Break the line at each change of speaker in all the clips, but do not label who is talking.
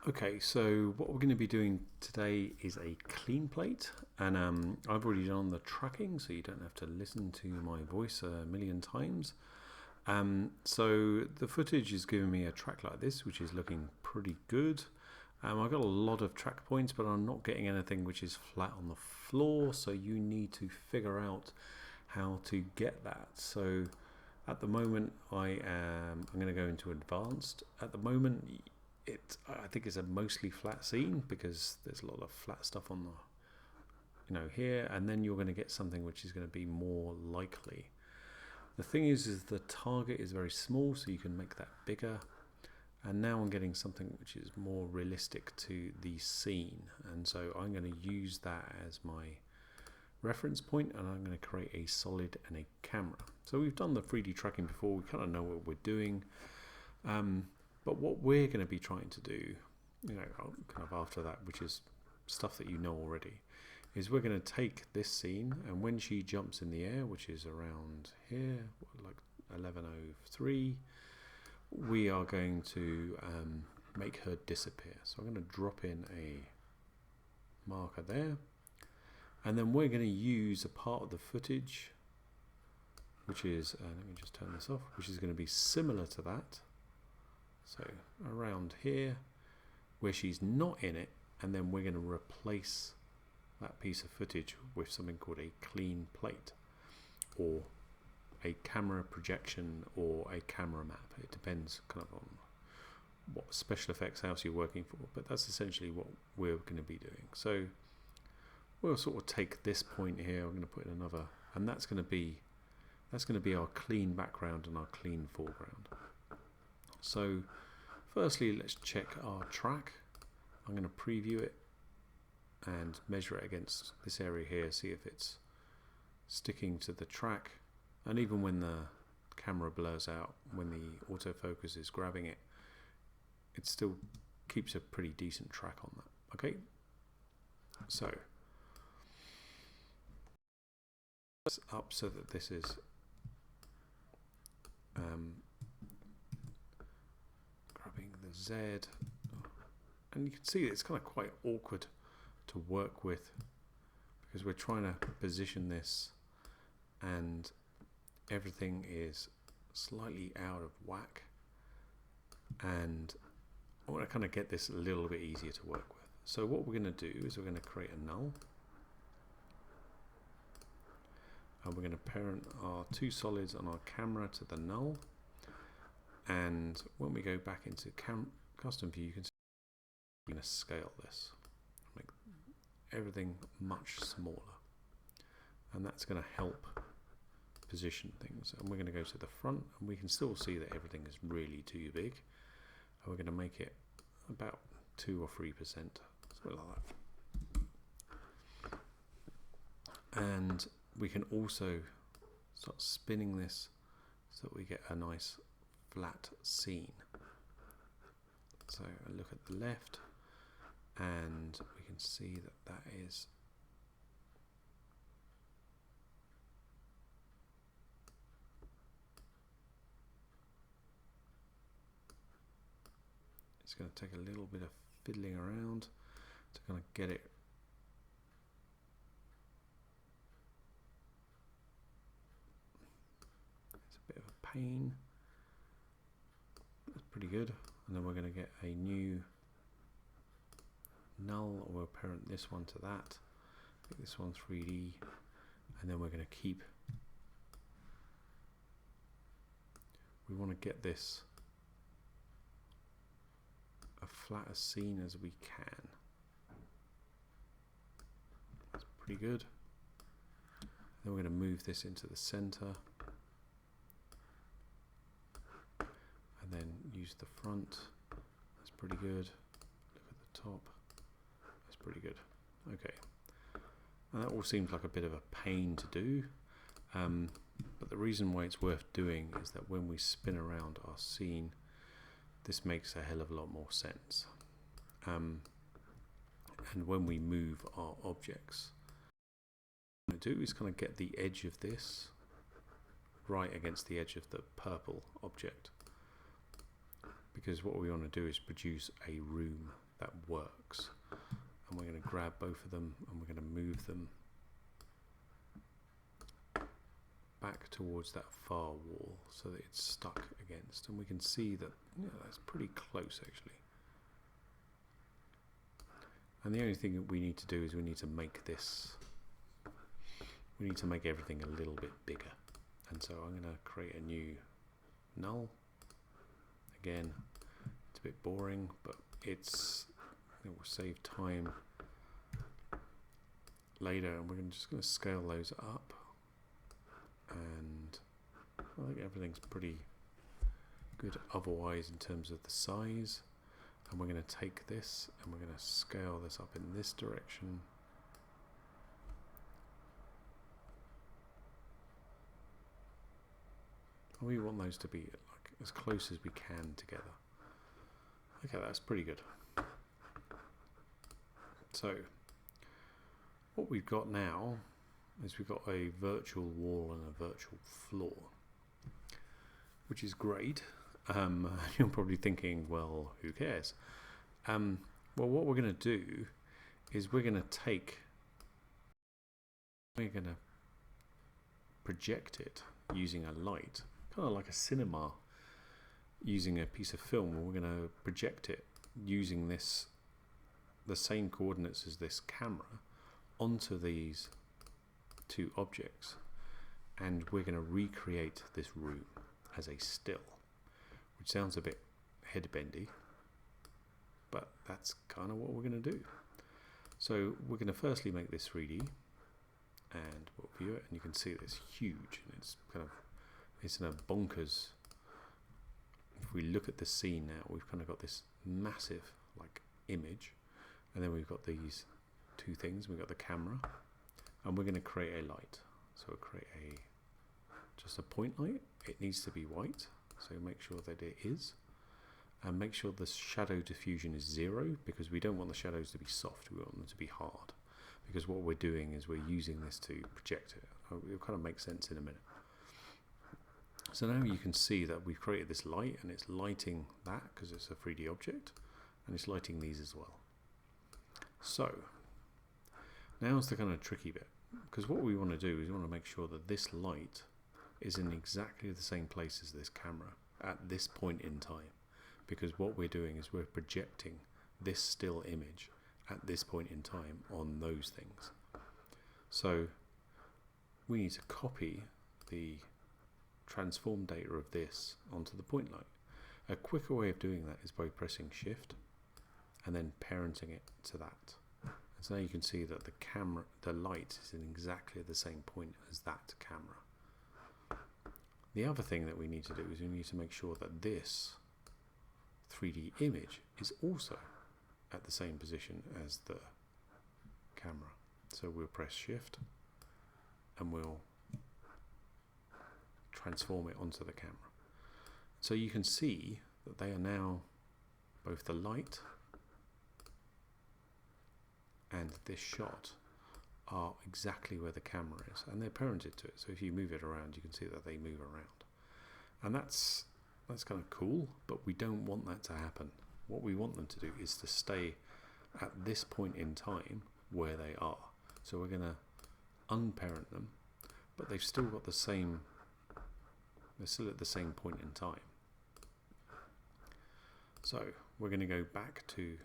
Okay, so what we're going to be doing today is a clean plate, and I've already done the tracking, so you don't have to listen to my voice a million times. So the footage is giving me a track like this, which is looking pretty good. I've got a lot of track points, but I'm not getting anything which is flat on the floor, so you need to figure out how to get that. So at the moment I'm going to go into advanced. At the moment I think it's a mostly flat scene because there's a lot of flat stuff on the here, and then you're going to get something which is going to be more likely. The thing is the target is very small, so you can make that bigger, and now I'm getting something which is more realistic to the scene, and so I'm going to use that as my reference point, and I'm going to create a solid and a camera. So we've done the 3D tracking before, we kind of know what we're doing. But what we're going to be trying to do, kind of after that, which is stuff that you know already, is we're going to take this scene, and when she jumps in the air, which is around here, like 11:03, we are going to make her disappear. So I'm going to drop in a marker there, and then we're going to use a part of the footage, which is, let me just turn this off, which is going to be similar to that. So around here, where she's not in it, and then we're going to replace that piece of footage with something called a clean plate, or a camera projection, or a camera map. It depends kind of on what special effects house you're working for, but that's essentially what we're going to be doing. So we'll sort of take this point here, we're going to put in another, and that's going to be our clean background and our clean foreground. So firstly, let's check our track. I'm going to preview it and measure it against this area here, see if it's sticking to the track. And even when the camera blurs out, when the autofocus is grabbing it, it still keeps a pretty decent track on that. Okay, so it's up so that this is grabbing the Z, and you can see it's kind of quite awkward to work with because we're trying to position this and everything is slightly out of whack, and I want to kind of get this a little bit easier to work with. So what we're going to do is we're going to create a null, and we're going to parent our two solids on our camera to the null, and when we go back into custom view, you can see we're going to scale this, make everything much smaller, and that's going to help position things. And we're going to go to the front, and we can still see that everything is really too big, and we're going to make it about 2 or 3%, something like that. And we can also start spinning this so that we get a nice flat scene. So I look at the left, and we can see that that is it's going to take a little bit of fiddling around to kind of get it pain. That's pretty good. And then we're going to get a new null, we'll parent this one to that, make this one 3D, and then we're going to keep, we want to get this as flat a scene as we can. That's pretty good. Then we're going to move this into the center, and then use the front. That's pretty good. Look at the top. That's pretty good. Okay. And that all seems like a bit of a pain to do, but the reason why it's worth doing is that when we spin around our scene, this makes a hell of a lot more sense. And when we move our objects, what I'm going to do is kind of get the edge of this right against the edge of the purple object, because what we want to do is produce a room that works. And we're going to grab both of them and we're going to move them back towards that far wall so that it's stuck against, and we can see that that's pretty close actually. And the only thing that we need to do is we need to make everything a little bit bigger. And so I'm going to create a new null. Again, it's a bit boring, but it will save time later, and we're just going to scale those up. And I think everything's pretty good otherwise in terms of the size. And we're going to take this and we're going to scale this up in this direction. And we want those to be like as close as we can together. Okay, that's pretty good. So what we've got now is we've got a virtual wall and a virtual floor, which is great. You're probably thinking, well, who cares? Well, what we're going to do is we're going to project it using a light, kind of like a cinema using a piece of film. We're going to project it using the same coordinates as this camera onto these two objects, and we're going to recreate this room as a still, which sounds a bit headbendy, but that's kind of what we're going to do. So we're going to firstly make this 3D, and we'll view it, and you can see that it's huge, and it's in a bonkers. If we look at the scene now, we've kind of got this massive like image, and then we've got these two things. We've got the camera, and we're going to create a light. So we'll create just a point light. It needs to be white, so make sure that it is, and make sure the shadow diffusion is 0, because we don't want the shadows to be soft, we want them to be hard, because what we're doing is we're using this to project it. It'll kind of make sense in a minute. So now you can see that we've created this light, and it's lighting that because it's a 3D object, and it's lighting these as well. So now's the kind of tricky bit, because what we want to do is we want to make sure that this light is in exactly the same place as this camera at this point in time, because what we're doing is we're projecting this still image at this point in time on those things. So we need to copy the transform data of this onto the point light. A quicker way of doing that is by pressing Shift and then parenting it to that. And so now you can see that the light is in exactly the same point as that camera. The other thing that we need to do is we need to make sure that this 3D image is also at the same position as the camera. So we'll press Shift and we'll transform it onto the camera. So you can see that they are now, both the light and this shot are exactly where the camera is, and they're parented to it. So if you move it around, you can see that they move around, and that's kind of cool. But we don't want that to happen. What we want them to do is to stay at this point in time where they are. So we're going to unparent them, but they've still got the same. They're still at the same point in time. So we're going to go back to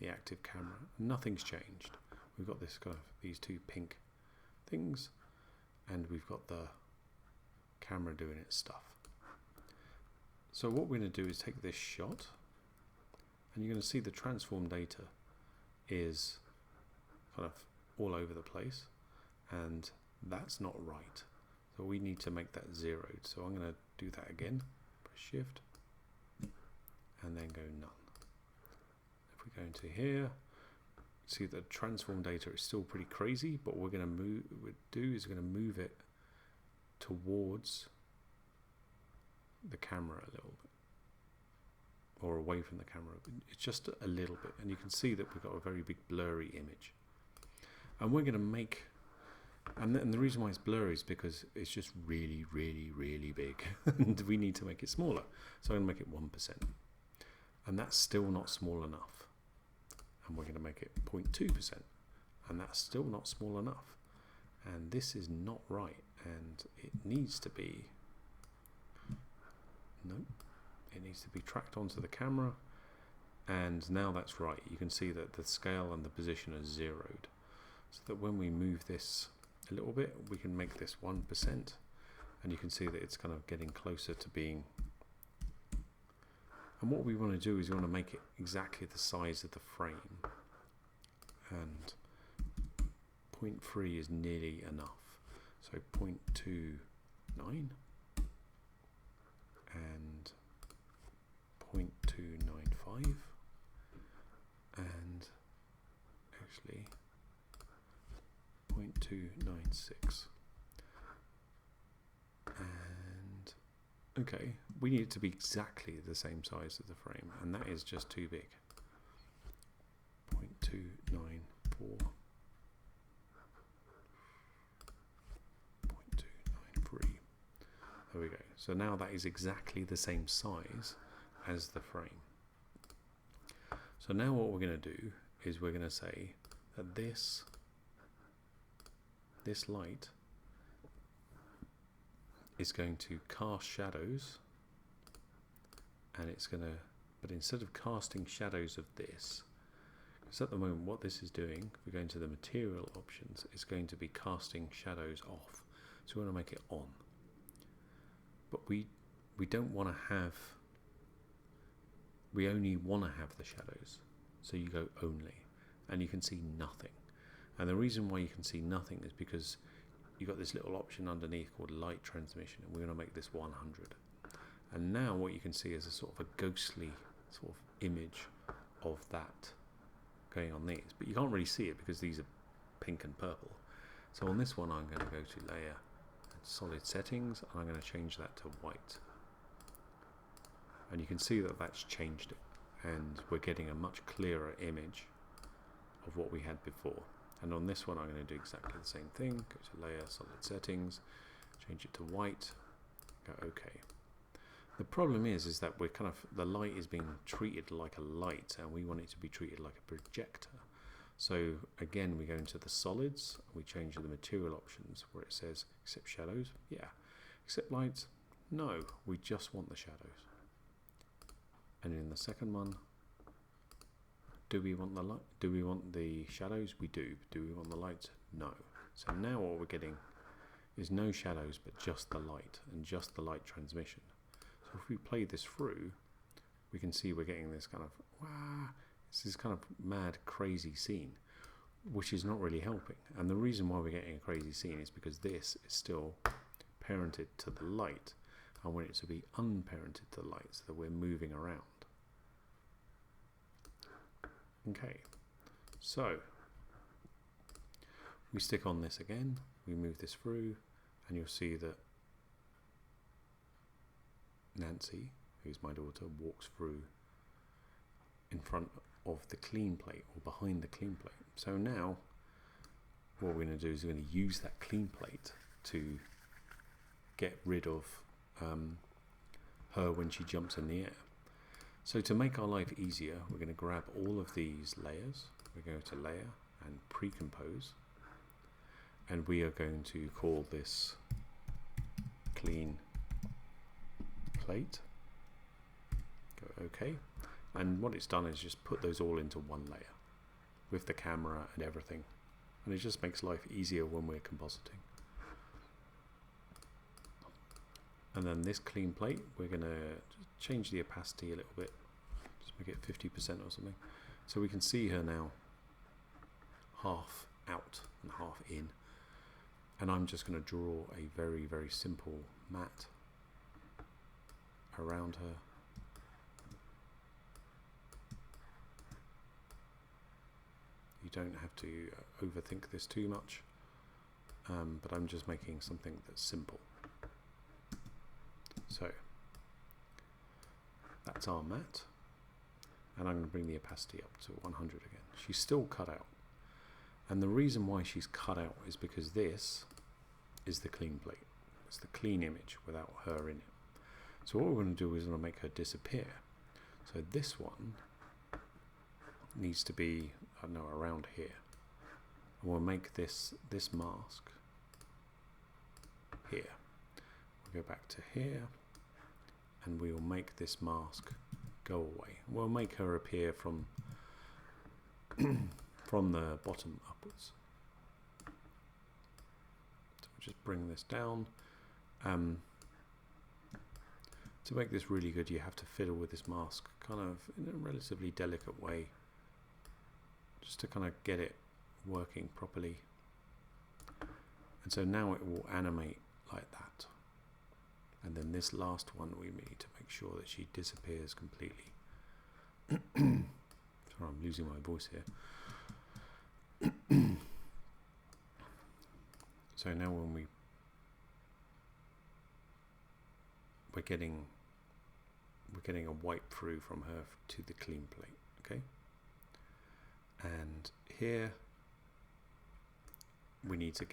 the active camera. Nothing's changed. We've got this kind of these two pink things, and we've got the camera doing its stuff. So what we're going to do is take this shot, and you're going to see the transform data is kind of all over the place, and that's not right. So we need to make that zeroed. So I'm going to do that again. Press Shift and then go none. If we go into here, see the transform data is still pretty crazy, but we're going to move it towards the camera a little bit, or away from the camera. It's just a little bit, and you can see that we've got a very big blurry image. And we're going to make, and the reason why it's blurry is because it's just really, really, really big, and we need to make it smaller. So I'm going to make it 1%, and that's still not small enough. and we're going to make it 0.2%, and that's still not small enough, and this is not right, and it needs to be, nope, it needs to be tracked onto the camera, and now that's right. You can see that the scale and the position are zeroed, so that when we move this a little bit, we can make this 1%, and you can see that it's kind of getting closer to being. And what we want to do is we want to make it exactly the size of the frame, and 0.3 is nearly enough. So 0.29 and 0.295 and actually 0.296. And okay, we need it to be exactly the same size as the frame, and that is just too big. 0.294, 0.293. There we go. So now that is exactly the same size as the frame. So now what we're going to do is we're going to say that this light is going to cast shadows, and it's going to, but instead of casting shadows of this, because at the moment what this is doing, if we go into the material options, it's going to be casting shadows off. So we want to make it on. But we don't want to have, we only want to have the shadows. So you go only, and you can see nothing. And the reason why you can see nothing is because you've got this little option underneath called light transmission, and we're going to make this 100. And now what you can see is a sort of a ghostly sort of image of that going on these, but you can't really see it because these are pink and purple. So on this one I'm going to go to layer and solid settings, and I'm going to change that to white, and you can see that that's changed it, and we're getting a much clearer image of what we had before. And on this one I'm going to do exactly the same thing. Go to layer, solid settings, change it to white, go OK. The problem is that we're kind of, the light is being treated like a light, and we want it to be treated like a projector. So again, we go into the solids, we change the material options where it says accept shadows, yeah. Accept lights, no, we just want the shadows. And in the second one, do we want the light? Do we want the shadows? We do. Do we want the lights? No. So now what we're getting is no shadows, but just the light, and just the light transmission. So if we play this through, we can see we're getting this kind of, wow, it's this kind of mad, crazy scene, which is not really helping. And the reason why we're getting a crazy scene is because this is still parented to the light. I want it to be unparented to the light, so that we're moving around. Okay, so we stick on this again, we move this through, and you'll see that Nancy, who's my daughter, walks through in front of the clean plate, or behind the clean plate. So now what we're going to do is we're going to use that clean plate to get rid of her when she jumps in the air. So to make our life easier, we're going to grab all of these layers, we go to layer and pre-compose, and we are going to call this clean plate. Go OK, and what it's done is just put those all into one layer with the camera and everything, and it just makes life easier when we're compositing. And then this clean plate, we're going to change the opacity a little bit, just make it 50% or something, so we can see her now half out and half in. And I'm just going to draw a very, very simple mat around her. You don't have to overthink this too much, but I'm just making something that's simple. So that's our mat, and I'm going to bring the opacity up to 100 again. She's still cut out, and the reason why she's cut out is because this is the clean plate. It's the clean image without her in it. So what we're going to do is we're going to make her disappear. So this one, needs to be, I don't know, around here. And we'll make this mask here. We'll go back to here, and we will make this mask go away. We'll make her appear from from the bottom upwards. So we'll just bring this down. To make this really good, you have to fiddle with this mask kind of in a relatively delicate way, just to kind of get it working properly. And so now it will animate like that. And then this last one, we need to make sure that she disappears completely. Sorry, I'm losing my voice here. So now when we're getting a wipe through from her to the clean plate, okay? And here we need to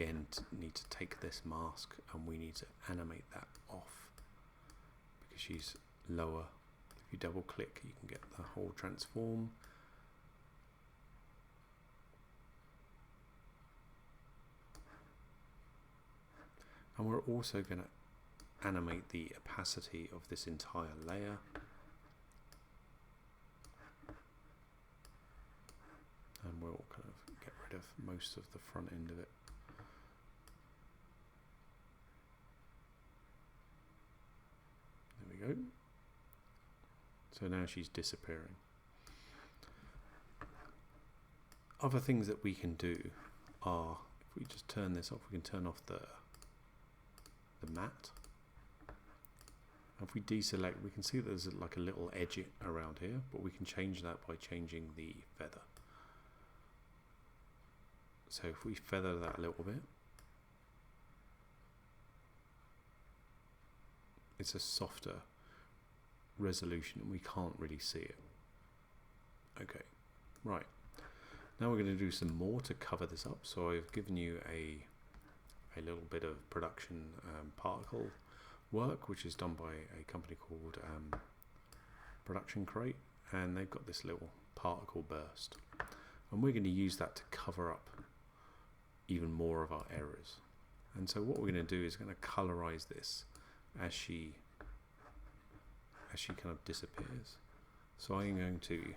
take this mask and we need to animate that off because she's lower. If you double click, you can get the whole transform. And we're also going to animate the opacity of this entire layer. And we'll kind of get rid of most of the front end of it. There we go. So now she's disappearing. Other things that we can do are, if we just turn this off, we can turn off the matte. If we deselect, we can see there's like a little edge around here, but we can change that by changing the feather. So if we feather that a little bit, it's a softer resolution and we can't really see it. Okay, right. Now we're going to do some more to cover this up. So I've given you a little bit of production particle work, which is done by a company called Production Crate, and they've got this little particle burst, and we're going to use that to cover up even more of our errors. And so what we're going to do is going to colorize this as she kind of disappears. So I'm going to,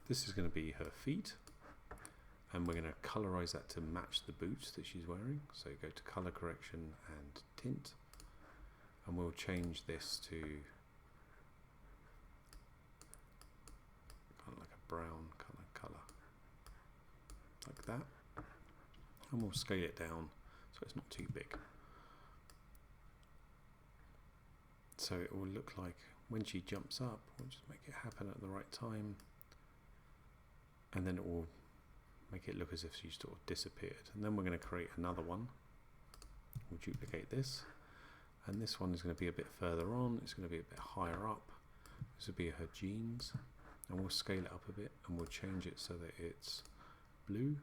this is going to be her feet, and we're going to colorize that to match the boots that she's wearing. So go to color correction and tint, and we'll change this to kind of like a brown kind of color, like that. And we'll scale it down so it's not too big. So it will look like when she jumps up, we'll just make it happen at the right time, and then it will make it look as if she's sort of disappeared. And then we're going to create another one. We'll duplicate this, and this one is going to be a bit further on. It's going to be a bit higher up. This will be her jeans, and we'll scale it up a bit, and we'll change it so that it's blue.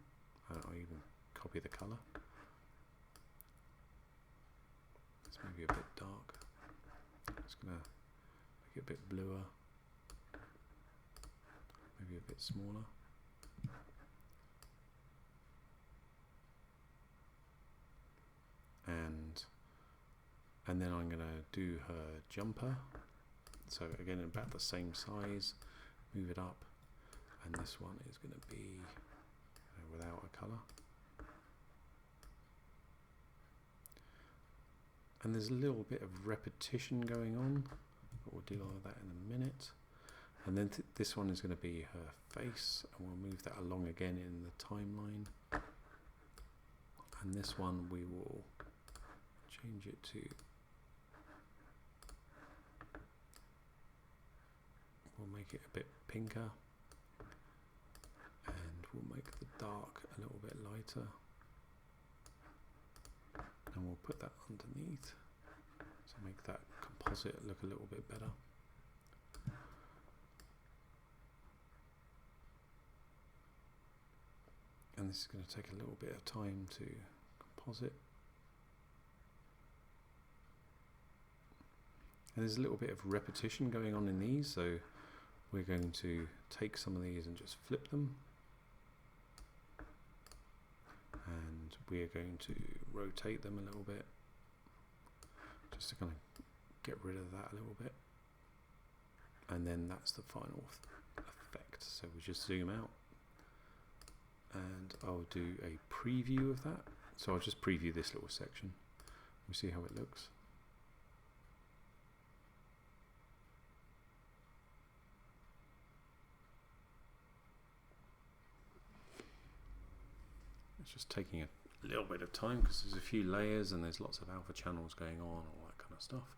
I'll even copy the color. It's maybe a bit dark. It's going to make it a bit bluer, maybe a bit smaller. And then I'm going to do her jumper. So again, about the same size, move it up, and this one is going to be without a color. And there's a little bit of repetition going on, but we'll deal with that in a minute. And then this one is going to be her face, and we'll move that along again in the timeline. And this one we will change it to, we'll make it a bit pinker, and we'll make the dark a little bit lighter, and we'll put that underneath to make that composite look a little bit better. And this is going to take a little bit of time to composite. And there's a little bit of repetition going on in these, so we're going to take some of these and just flip them. And we are going to rotate them a little bit, just to kind of get rid of that a little bit. And then that's the final effect. So we just zoom out, and I'll do a preview of that. So I'll just preview this little section. We'll see how it looks. It's just taking a little bit of time because there's a few layers and there's lots of alpha channels going on, all that kind of stuff.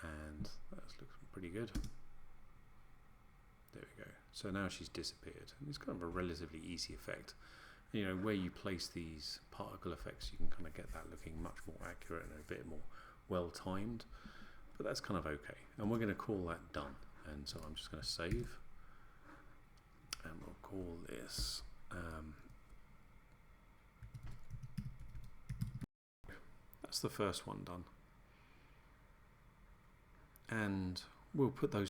And that's looking pretty good. There we go. So now she's disappeared. And it's kind of a relatively easy effect. You know, where you place these particle effects, you can kind of get that looking much more accurate and a bit more well timed. But that's kind of okay. And we're going to call that done. And so I'm just going to save. And we'll call this that's the first one done. And we'll put those